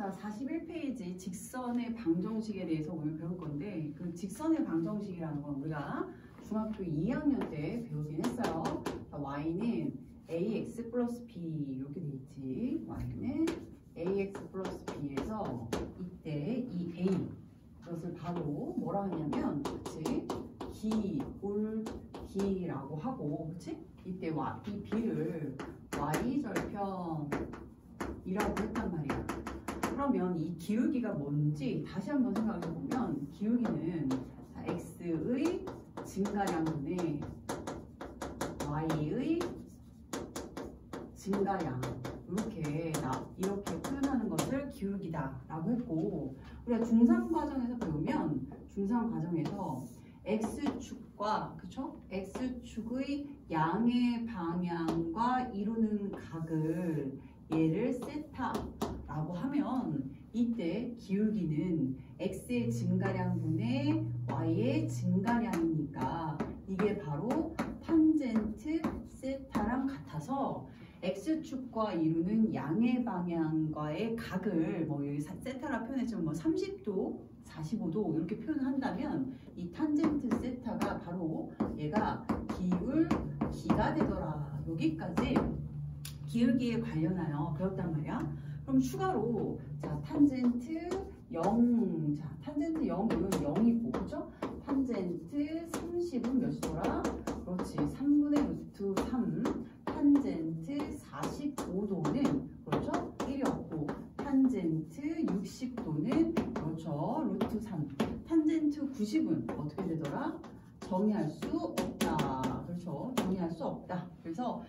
자, 41페이지 직선의 방정식에 대해서 오늘 배울 건데, 그 직선의 방정식이라는 건 우리가 중학교 2학년 때 배우긴 했어요. 자, y는 ax 플러스 b 이렇게 돼 있지. y는 ax 플러스 b에서 이때 이 a 이것을 바로 뭐라 하냐면, 그치? 기울기라고 하고, 그치? 이때 이 b를 y절편이라고 했단 말이야. 그러면 이 기울기가 뭔지 다시 한번 생각해 보면, 기울기는 x의 증가량분의 y의 증가량, 이렇게 표현하는 것을 기울기다라고 했고, 우리가 중상 과정에서 배우면, 중상 과정에서 x축과, 그쵸? x축의 양의 방향과 이루는 각을 얘를 세타라고 하면, 이때 기울기는 x의 증가량분의 y의 증가량이니까 이게 바로 탄젠트 세타랑 같아서 x축과 이루는 양의 방향과의 각을 여기 세타라 표현했지만 30도, 45도 이렇게 표현한다면 이 탄젠트 세타가 바로 얘가 기울기가 되더라. 여기까지 기울기에 관련하여 배웠단 말이야. 그럼 추가로 자 탄젠트 0, 자 탄젠트 0이면 0이고, 그죠? 탄젠트 30은 몇이더라? 그렇지, 3분의 루트 3. 탄젠트 45도는 그렇죠? 1이었고, 탄젠트 60도는 그렇죠? 루트 3. 탄젠트 90은 어떻게 되더라? 정의할 수 없다. 그렇죠? 정의할 수 없다. 그래서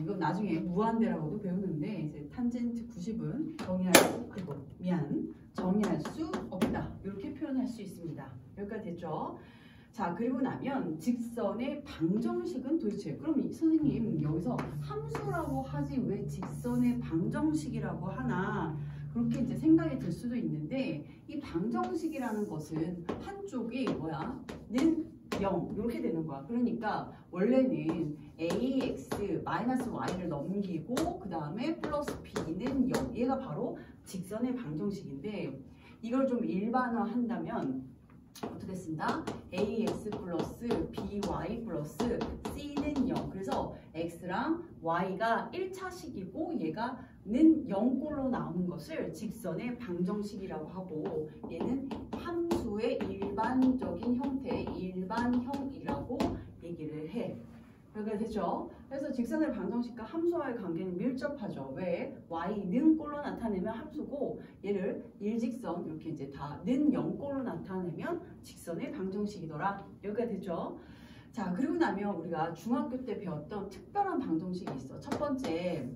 이건 나중에 무한대라고도 배우는데, 이제 탄젠트 90은 정의할 수 없다. 이렇게 표현할 수 있습니다. 여기까지 됐죠? 자, 그리고 나면 직선의 방정식은 도대체, 그럼 선생님 여기서 함수라고 하지 왜 직선의 방정식이라고 하나, 그렇게 이제 생각이 들 수도 있는데, 이 방정식이라는 것은 한쪽이 뭐야? 는 0 이렇게 되는 거야. 그러니까 원래는 ax 마이너스 y를 넘기고 그 다음에 플러스 b는 0, 얘가 바로 직선의 방정식인데, 이걸 좀 일반화 한다면 어떻게 쓴다? ax 플러스 by 플러스 c는 0. 그래서 x랑 y가 1차식이고 얘가 는 0꼴로 나오는 것을 직선의 방정식이라고 하고, 얘는 함수의 일반적인 형태, 일반형이라고 얘기를 해. 그렇게 되죠? 그래서 직선의 방정식과 함수와의 관계는 밀접하죠. 왜? y는 꼴로 나타내면 함수고, 얘를 일직선 이렇게 이제 다 는 0꼴로 나타내면 직선의 방정식이더라. 여기가 되죠? 자, 그리고 나면 우리가 중학교 때 배웠던 특별한 방정식이 있어. 첫 번째,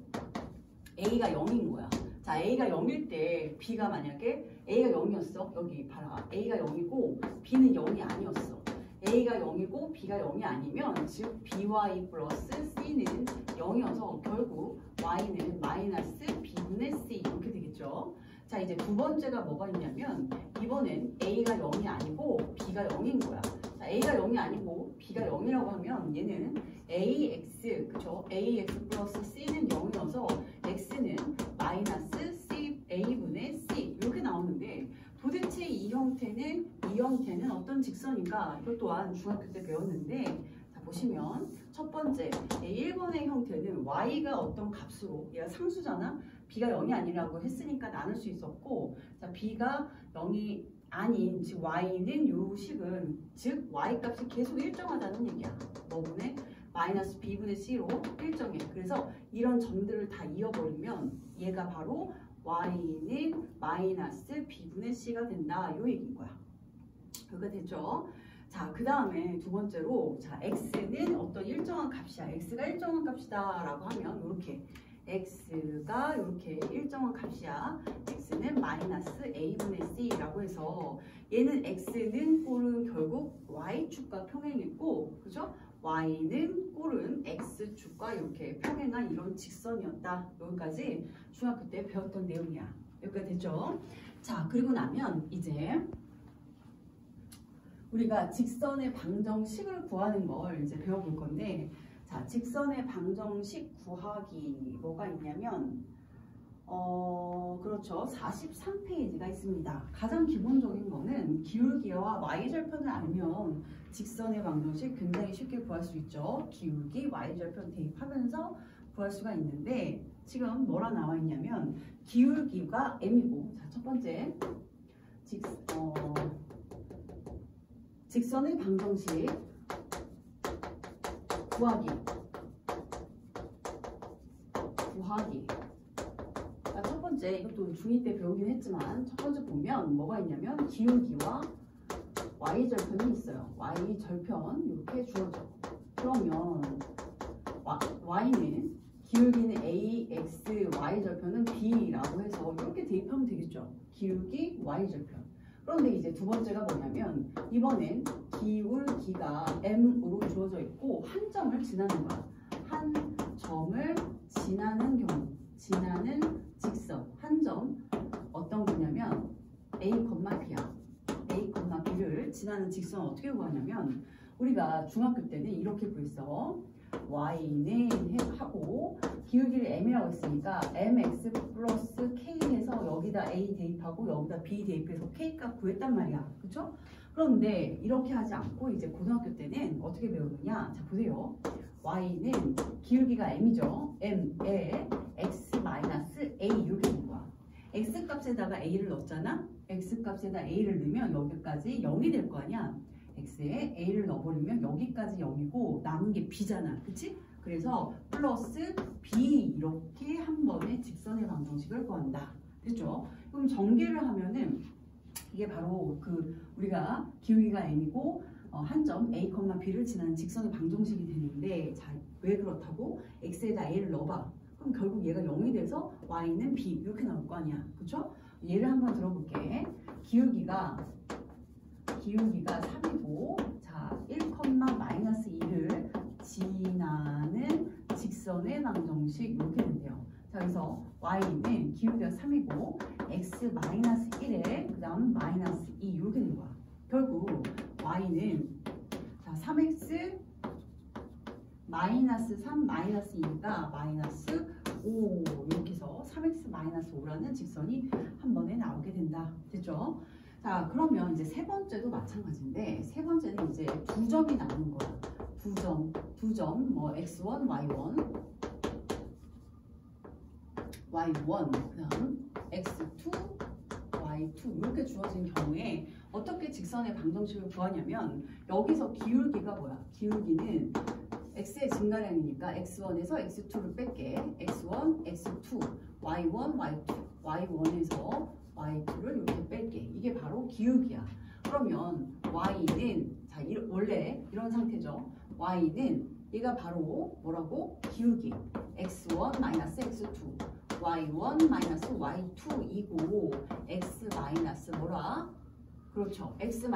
a가 0인 거야. 자, a가 0일 때 b가 만약에 a가 0이었어. 여기 봐라. a가 0이고 b는 0이 아니었어. a가 0이고 b가 0이 아니면, 즉 by 플러스 c는 0이어서 결국 y는 마이너스 b분의 c 이렇게 되겠죠. 자, 이제 두 번째가 뭐가 있냐면, 이번엔 a가 0이 아니고 b가 0인 거야. 자, a가 0이 아니고 b가 0이라고 하면 얘는 ax, 그쵸? ax 플러스 c는 0이어서 x는 마이너스 c a분의 c 이렇게 나오는데, 도대체 이 형태는 어떤 직선인가? 이것 또한 중학교 때 배웠는데, 자, 보시면 첫 번째 1번의 형태는 y가 어떤 값으로, 얘가 상수잖아? b가 0이 아니라고 했으니까 나눌 수 있었고, 자, b가 0이 아닌, 즉 y는 요 식은, 즉 y 값이 계속 일정하다는 얘기야. 뭐분의 마이너스 b분의 c로 일정해. 그래서 이런 점들을 다 이어버리면 얘가 바로 y는 마이너스 b분의 c가 된다. 요 얘기인 거야. 여기가 됐죠? 자, 그 다음에 두 번째로, 자, x는 어떤 일정한 값이야. x가 일정한 값이다 라고 하면 이렇게 x가 이렇게 일정한 값이야. x는 마이너스 a분의 c라고 해서, 얘는 x는 꼴은 결국 y축과 평행했고, 그죠? y는 꼴은 x축과 이렇게 평행한 이런 직선이었다. 여기까지 중학교 때 배웠던 내용이야. 여기까지 됐죠? 자, 그리고 나면 이제 우리가 직선의 방정식을 구하는 걸 이제 배워볼 건데, 자, 직선의 방정식 구하기 뭐가 있냐면, 그렇죠. 43페이지가 있습니다. 가장 기본적인 거는 기울기와 y절편을 알면 직선의 방정식 굉장히 쉽게 구할 수 있죠. 기울기, y절편 대입하면서 구할 수가 있는데 지금 뭐라 나와 있냐면 기울기가 m이고, 자, 첫 번째 직선의 방정식 구하기. 자, 첫 번째, 이것도 중2 때 배우긴 했지만 첫 번째 보면 뭐가 있냐면 기울기와 y절편이 있어요. y절편 이렇게 주어져. 그러면 y는 기울기는 a, x, y절편은 b라고 해서 이렇게 대입하면 되겠죠. 기울기, y절편. 그런데 이제 두 번째가 뭐냐면 이번엔 기울기가 m으로 주어져 있고 한 점을 지나는 거야. 한 점을 지나는 경우, 지나는 직선, 한 점 어떤 거냐면 a, b야. a, b를 지나는 직선 어떻게 구하냐면 우리가 중학교 때는 이렇게 구했어. y는 하고 기울기를 m이라고 했으니까 mx 플러스 k 해서 여기다 a 대입하고 여기다 b 대입해서 k 값 구했단 말이야. 그쵸? 그런데 이렇게 하지 않고 이제 고등학교 때는 어떻게 배우느냐. 자, 보세요. y는 기울기가 m이죠. m에 x-a 이렇게 된 거야. x 값에다가 a를 넣었잖아. x 값에다 a를 넣으면 여기까지 0이 될 거 아니야. x에 a를 넣어버리면 여기까지 0이고 남은 게 b잖아. 그치? 그래서 플러스 b 이렇게 한 번에 직선의 방정식을 구한다. 됐죠? 그럼 전개를 하면은 이게 바로 우리가 기울기가 m이고 한 점 a, b를 지나는 직선의 방정식이 되는데, 자, 왜 그렇다고? x에다 a를 넣어봐. 그럼 결국 얘가 0이 돼서 y는 b 이렇게 나올 거 아니야. 그쵸? 예를 한번 들어볼게. 기울기가 3이고 자 1,-2를 지나는 직선의 방정식 이렇게 된대요. 자, 그래서 y는 기울기가 3이고 x-1에 그 다음 -2 이렇게 된 거야. 결국 y는 자 3x -3 -2가 -5 이렇게 해서 3x-5라는 직선이 한 번에 나오게 된다. 됐죠? 자, 그러면 이제 세 번째도 마찬가지인데 세 번째는 이제 두 점이 나오는 거야. 두 점 뭐 x1, y1 그다음 x2, y2 이렇게 주어진 경우에 어떻게 직선의 방정식을 구하냐면 여기서 기울기가 뭐야? 기울기는 x의 증가량이니까 x1에서 x2를 뺄게. x1, x2, y1, y2, y1에서 y2를 이렇게 뺄게. 이게 바로 기울기야. 그러면 y는 자 원래 이런 상태죠. y는 얘가 바로 뭐라고? 기울기 x1 x2 y1 y2이고 x 뭐라? 그렇죠. x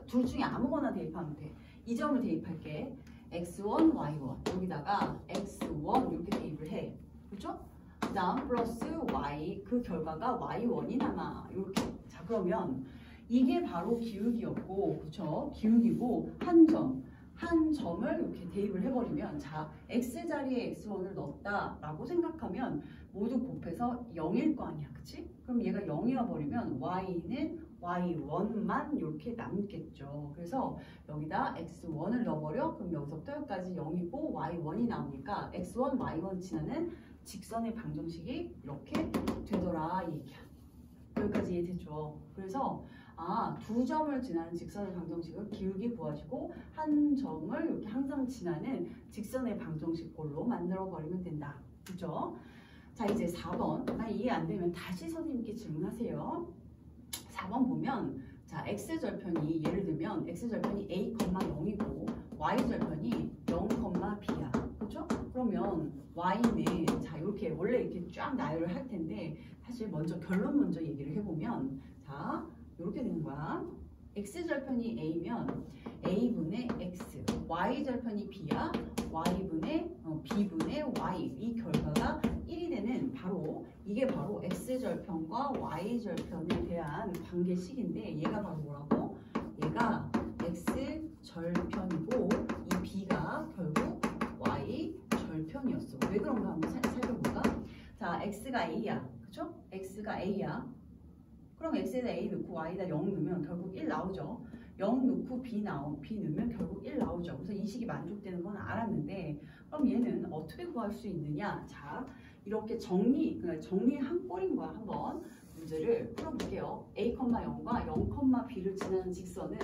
둘 중에 아무거나 대입하면 돼. 이 점을 대입할게. x1 y1 여기다가 x1 이렇게 대입을 해. 그렇죠? 그 다음 플러스 y 그 결과가 y1이 남아. 이렇게. 자, 그러면 이게 바로 기울기였고, 그쵸? 기울기고 한 점을 이렇게 대입을 해버리면 자 x자리에 x1을 넣었다라고 생각하면 모두 곱해서 0일 거 아니야. 그치? 그럼 얘가 0이어 버리면 y는 y1만 이렇게 남겠죠. 그래서 여기다 x1을 넣어버려. 그럼 여기서부터 여기까지 0이고 y1이 나오니까 x1, y1 지나는 직선의 방정식이 이렇게 되더라 이 얘기야. 여기까지 이해됐죠? 그래서 두 점을 지나는 직선의 방정식은 기울기 구하시고 한 점을 이렇게 항상 지나는 직선의 방정식꼴로 만들어 버리면 된다. 그죠? 자, 이제 4번. 이해 안 되면 다시 선생님께 질문하세요. 4번 보면 자 x절편이 예를 들면 x절편이 a, 0이고 y절편이 0, b야. 그렇죠? 그러면 y는 자 이렇게 원래 이렇게 쫙 나열을 할 텐데 사실 결론 먼저 얘기를 해보면 자 이렇게 되는 거야. x절편이 a면 a분의 x, y절편이 b야. b분의 y 이 결과가 1이 되는 이게 바로 x절편과 y절편에 대한 관계식인데 얘가 바로 뭐라고? 얘가 x절편이고 이 b가 결국 y절편이었어. 왜 그런가 한번 살펴볼까? 자, x가 a야. 그쵸? x가 a야. 그럼 x에다 a 넣고 y에다 0 넣으면 결국 1 나오죠. 0 넣고 b 넣으면 결국 1 나오죠. 그래서 이 식이 만족되는 건 알았는데 그럼 얘는 어떻게 구할 수 있느냐? 자, 이렇게 그러니까 정리한 꼴인 거야. 한번 문제를 풀어볼게요. a, 0과 0, b를 지나는 직선은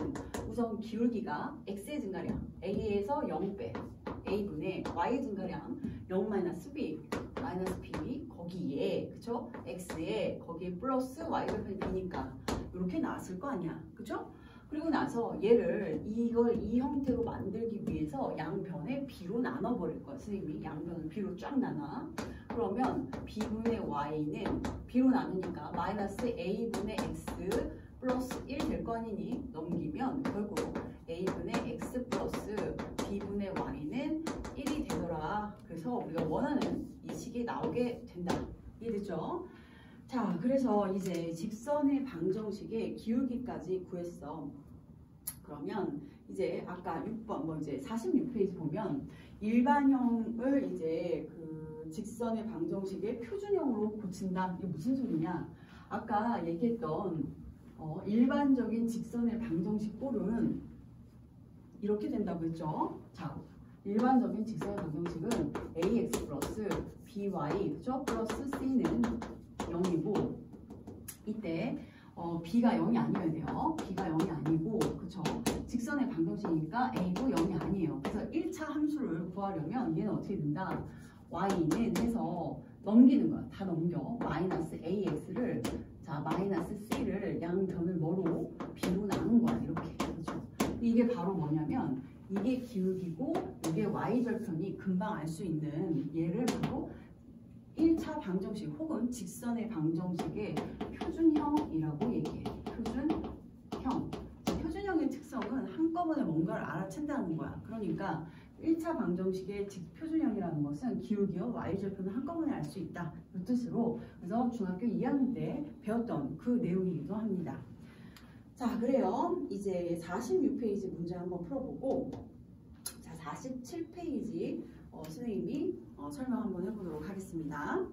우선 기울기가 x의 증가량 a에서 0 빼 a분의 y의 증가량 0-b b 거기에 그쵸? x에 거기에 플러스 y절편 b니까 이렇게 나왔을 거 아니야. 그쵸? 그리고 나서 이걸 이 형태로 만들기 위해서 양변에 b로 나눠버릴 거야. 선생님이 양변을 b로 쫙 나눠. 그러면 b분의 y는 b로 나누니까 마이너스 a분의 x 플러스 1 될 거 아니니 넘기면 결국 a분의 x 플러스 b분의 y는 1이 되더라. 그래서 우리가 원하는 이 식이 나오게 된다. 이해됐죠? 자, 그래서 이제 직선의 방정식의 기울기까지 구했어. 그러면 이제 아까 6번 이제 46페이지 보면 일반형을 이제 그 직선의 방정식의 표준형으로 고친다. 이게 무슨 소리냐? 아까 얘기했던 일반적인 직선의 방정식 꼴은 이렇게 된다고 했죠. 자, 일반적인 직선의 방정식은 ax 플러스 by 그죠? 플러스 c는 0이고 이때 b가 0이 아니어야 돼요. b가 0이 아니고 그쵸? 직선의 방정식이니까 a도 0이 아니에요. 그래서 1차 함수를 구하려면 얘는 어떻게 된다? y는 해서 넘기는 거야. 다 넘겨. 마이너스 ax를 자 마이너스 c를 양변을 뭐로? b로 나눈 거야. 이렇게. 그렇죠? 이게 바로 뭐냐면 이게 기울기고 이게 y절편이 금방 알 수 있는 얘를 바로 1차 방정식 혹은 직선의 방정식의 표준형이라고 얘기해. 표준형. 표준형의 특성은 한꺼번에 뭔가를 알아챈다는 거야. 그러니까 1차 방정식의 표준형이라는 것은 기울기와 y절편을 한꺼번에 알 수 있다. 이 뜻으로 그래서 중학교 2학년 때 배웠던 그 내용이기도 합니다. 자, 그래요. 이제 46페이지 문제 한번 풀어보고 자, 47페이지 선생님이 설명 한번 해보도록 하겠습니다.